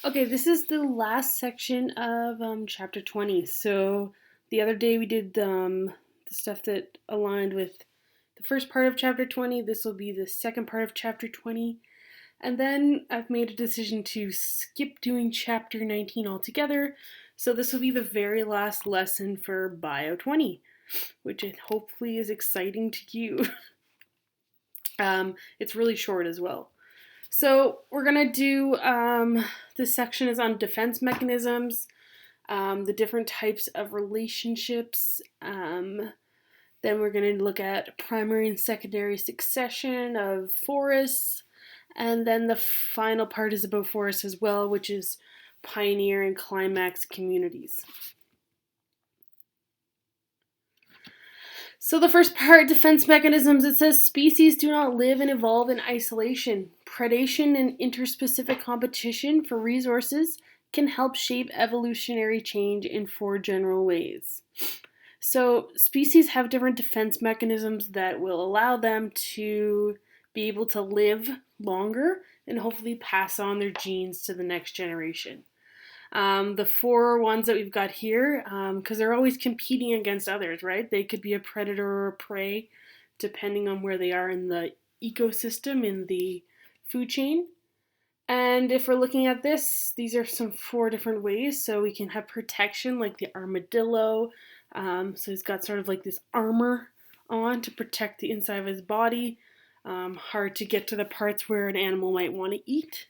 Okay, this is the last section of chapter 20. So the other day we did the stuff that aligned with the first part of chapter 20. This will be the second part of chapter 20. And then I've made a decision to skip doing chapter 19 altogether. So this will be the very last lesson for Bio 20, which hopefully is exciting to you. It's really short as well. So we're gonna do this section is on defense mechanisms, the different types of relationships. Then we're gonna look at primary and secondary succession of forests, and then the final part is about forests as well, which is pioneer and climax communities. So the first part, defense mechanisms, it says species do not live and evolve in isolation. Predation and interspecific competition for resources can help shape evolutionary change in four general ways. So species have different defense mechanisms that will allow them to be able to live longer and hopefully pass on their genes to the next generation. The four ones that we've got here, because they're always competing against others, right? They could be a predator or a prey, depending on where they are in the ecosystem, in the food chain. And if we're looking at this, these are some four different ways. So we can have protection, like the armadillo. So he's got sort of like this armor on to protect the inside of his body. Hard to get to the parts where an animal might want to eat.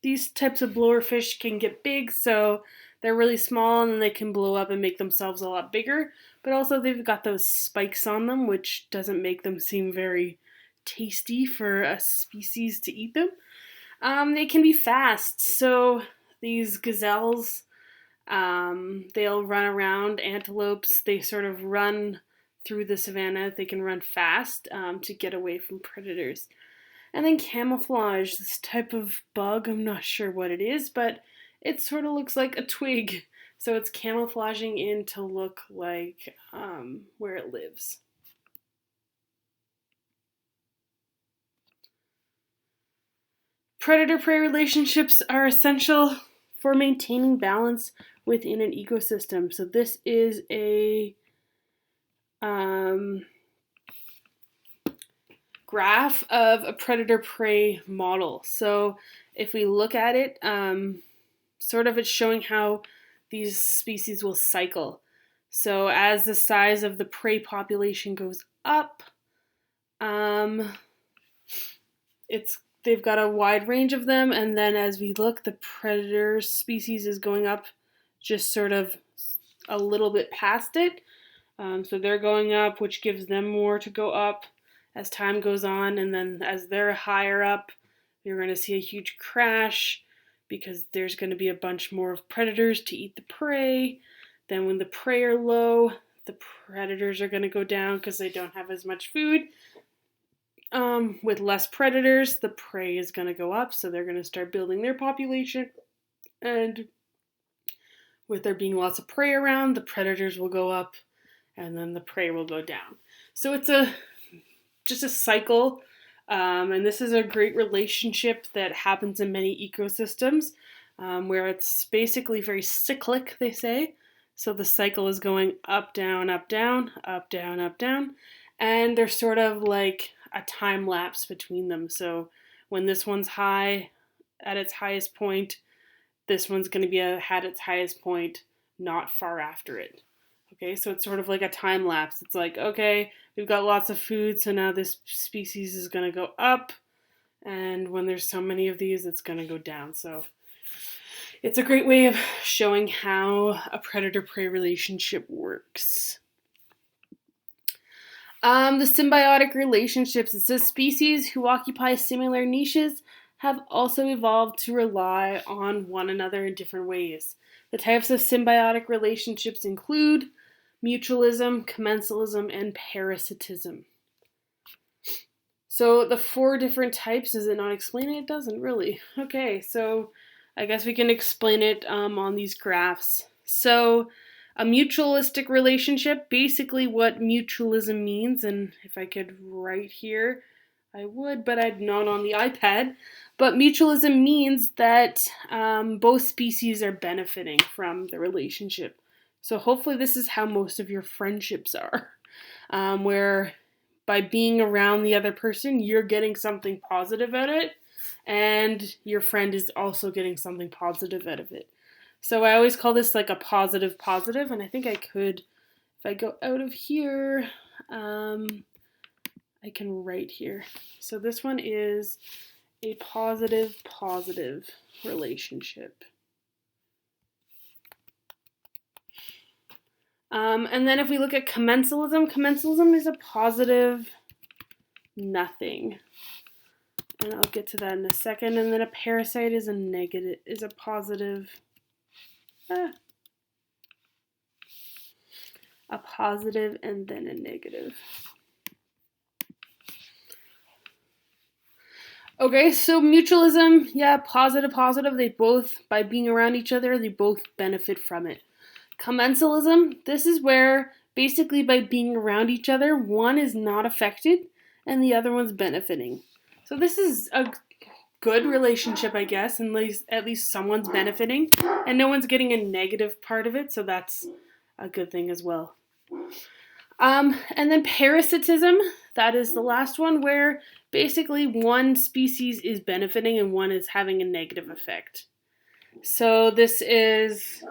These types of blowerfish can get big, so they're really small and then they can blow up and make themselves a lot bigger. But also, they've got those spikes on them, which doesn't make them seem very tasty for a species to eat them. They can be fast, so these gazelles, they'll run around. Antelopes, they sort of run through the savannah. They can run fast to get away from predators. And then camouflage, this type of bug, I'm not sure what it is, but it sort of looks like a twig. So it's camouflaging in to look like where it lives. Predator-prey relationships are essential for maintaining balance within an ecosystem. So this is a graph of a predator-prey model. So if we look at it, sort of it's showing how these species will cycle. So as the size of the prey population goes up, it's they've got a wide range of them, and then as we look, the predator species is going up just sort of a little bit past it. So they're going up, which gives them more to go up as time goes on, and then as they're higher up, you're going to see a huge crash because there's going to be a bunch more of predators to eat the prey. Then when the prey are low, the predators are going to go down because they don't have as much food. With less predators, the prey is going to go up, so they're going to start building their population. And with there being lots of prey around, the predators will go up, and then the prey will go down. So it's just a cycle, and this is a great relationship that happens in many ecosystems, where it's basically very cyclic, they say. So the cycle is going up, down, up, down, up, down, up, down, and there's sort of like a time lapse between them. So when this one's high at its highest point, this one's going to be at its highest point not far after it. Okay, so it's sort of like a time lapse. It's like, okay, we've got lots of food, so now this species is going to go up, and when there's so many of these, it's going to go down. So it's a great way of showing how a predator-prey relationship works. The symbiotic relationships. It says species who occupy similar niches have also evolved to rely on one another in different ways. The types of symbiotic relationships include mutualism, commensalism, and parasitism. So the four different types, does it not explain it? It doesn't really. Okay, so I guess we can explain it on these graphs. So a mutualistic relationship, basically what mutualism means, and if I could write here, I would, but I'm not on the iPad. But mutualism means that both species are benefiting from the relationship. So hopefully, this is how most of your friendships are, where by being around the other person, you're getting something positive out of it, and your friend is also getting something positive out of it. So I always call this like a positive positive, and I think I could, if I go out of here, I can write here. So this one is a positive positive relationship. And then if we look at commensalism is a positive nothing. And I'll get to that in a second. And then a parasite is a positive a positive and then a negative. Okay, so mutualism, yeah, positive, positive. They both, by being around each other, they both benefit from it. Commensalism, this is where basically by being around each other, one is not affected and the other one's benefiting. So this is a good relationship, I guess, and at least someone's benefiting and no one's getting a negative part of it, so that's a good thing as well. And then parasitism, that is the last one, where basically one species is benefiting and one is having a negative effect. So this is,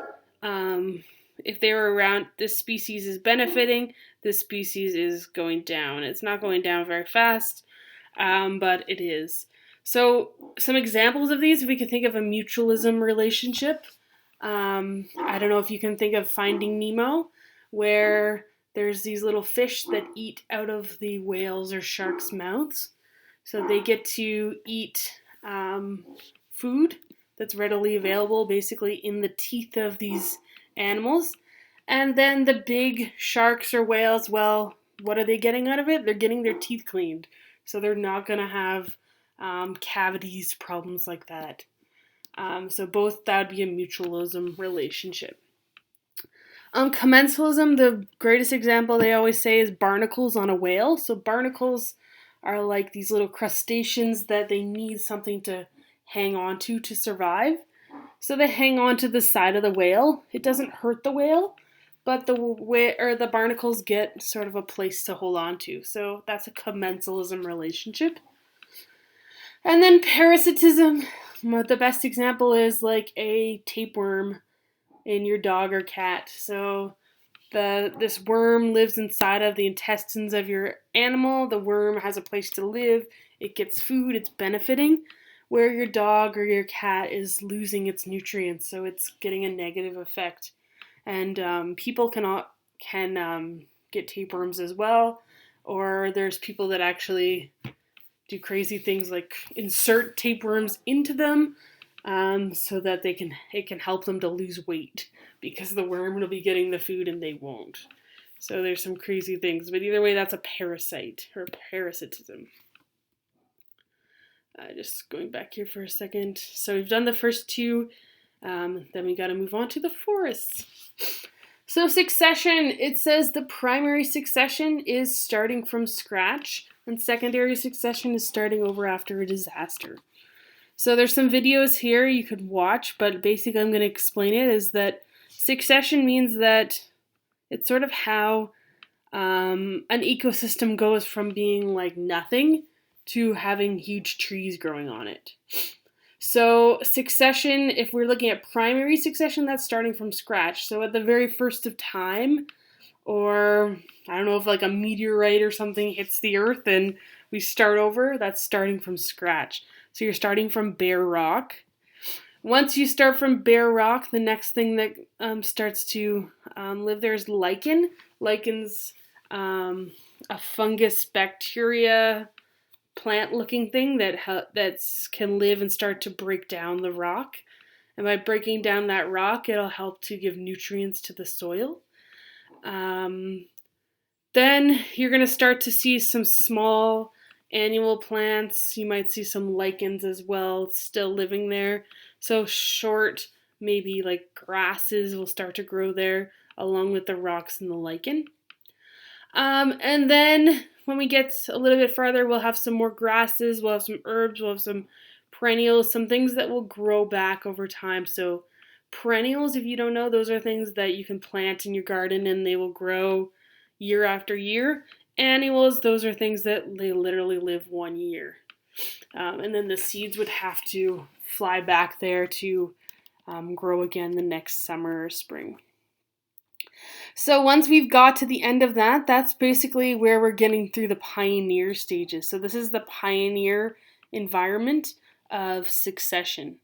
if they were around, this species is benefiting, this species is going down. It's not going down very fast, but it is. So some examples of these, if we could think of a mutualism relationship, I don't know if you can think of Finding Nemo, where there's these little fish that eat out of the whales or sharks' mouths. So they get to eat food that's readily available basically in the teeth of these animals. And then the big sharks or whales, well, what are they getting out of it? They're getting their teeth cleaned. So they're not going to have cavities, problems like that. So both, that would be a mutualism relationship. Commensalism, the greatest example they always say is barnacles on a whale. So barnacles are like these little crustaceans that they need something to hang on to survive. So they hang on to the side of the whale. It doesn't hurt the whale, but the barnacles get sort of a place to hold on to. So that's a commensalism relationship. And then parasitism, the best example is like a tapeworm in your dog or cat. So this worm lives inside of the intestines of your animal. The worm has a place to live. It gets food. It's benefiting. Where your dog or your cat is losing its nutrients, so it's getting a negative effect. And people can get tapeworms as well, or there's people that actually do crazy things like insert tapeworms into them so that it can help them to lose weight because the worm will be getting the food and they won't. So there's some crazy things, but either way, that's a parasite or parasitism. Just going back here for a second. So we've done the first two, then we got to move on to the forests. So succession, it says the primary succession is starting from scratch, and secondary succession is starting over after a disaster. So there's some videos here you could watch, but basically I'm going to explain it, is that succession means that it's sort of how an ecosystem goes from being like nothing to having huge trees growing on it. So succession, if we're looking at primary succession, that's starting from scratch. So at the very first of time, or I don't know if like a meteorite or something hits the earth and we start over, that's starting from scratch. So you're starting from bare rock. Once you start from bare rock, the next thing that starts to live there is lichen. Lichen's a fungus bacteria plant-looking thing that can live and start to break down the rock. And by breaking down that rock, it'll help to give nutrients to the soil. Then you're going to start to see some small annual plants. You might see some lichens as well still living there. So short, maybe like grasses will start to grow there along with the rocks and the lichen. And then when we get a little bit farther, we'll have some more grasses, we'll have some herbs, we'll have some perennials, some things that will grow back over time. So perennials, if you don't know, those are things that you can plant in your garden and they will grow year after year. Annuals, those are things that they literally live 1 year. And then the seeds would have to fly back there to grow again the next summer or spring. So once we've got to the end of that, that's basically where we're getting through the pioneer stages. So this is the pioneer environment of succession.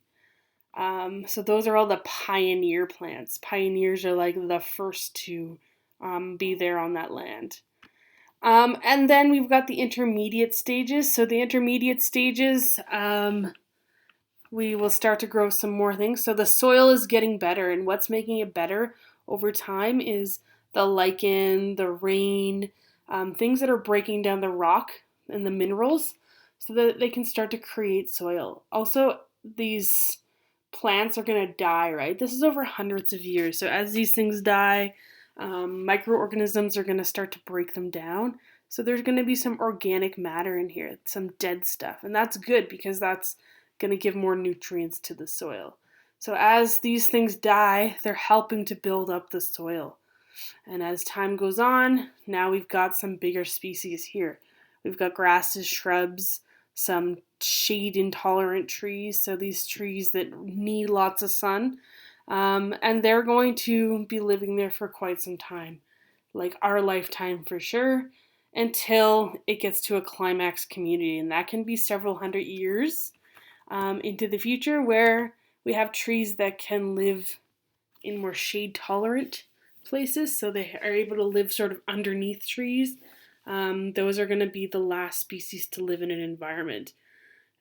So those are all the pioneer plants. Pioneers are like the first to be there on that land. And then we've got the intermediate stages. So the intermediate stages, we will start to grow some more things. So the soil is getting better, and what's making it better over time is the lichen, the rain, things that are breaking down the rock and the minerals so that they can start to create soil. Also, these plants are going to die, right? This is over hundreds of years. So as these things die, microorganisms are going to start to break them down. So there's going to be some organic matter in here, some dead stuff. And that's good because that's going to give more nutrients to the soil. So as these things die, they're helping to build up the soil. And as time goes on, now we've got some bigger species here. We've got grasses, shrubs, some shade intolerant trees, so these trees that need lots of sun, and they're going to be living there for quite some time, like our lifetime for sure, until it gets to a climax community, and that can be several hundred years into the future, where we have trees that can live in more shade tolerant places, so they are able to live sort of underneath trees. Those are going to be the last species to live in an environment,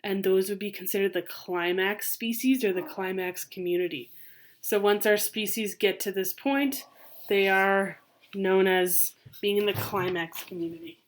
and those would be considered the climax species or the climax community. So once our species get to this point, they are known as being in the climax community.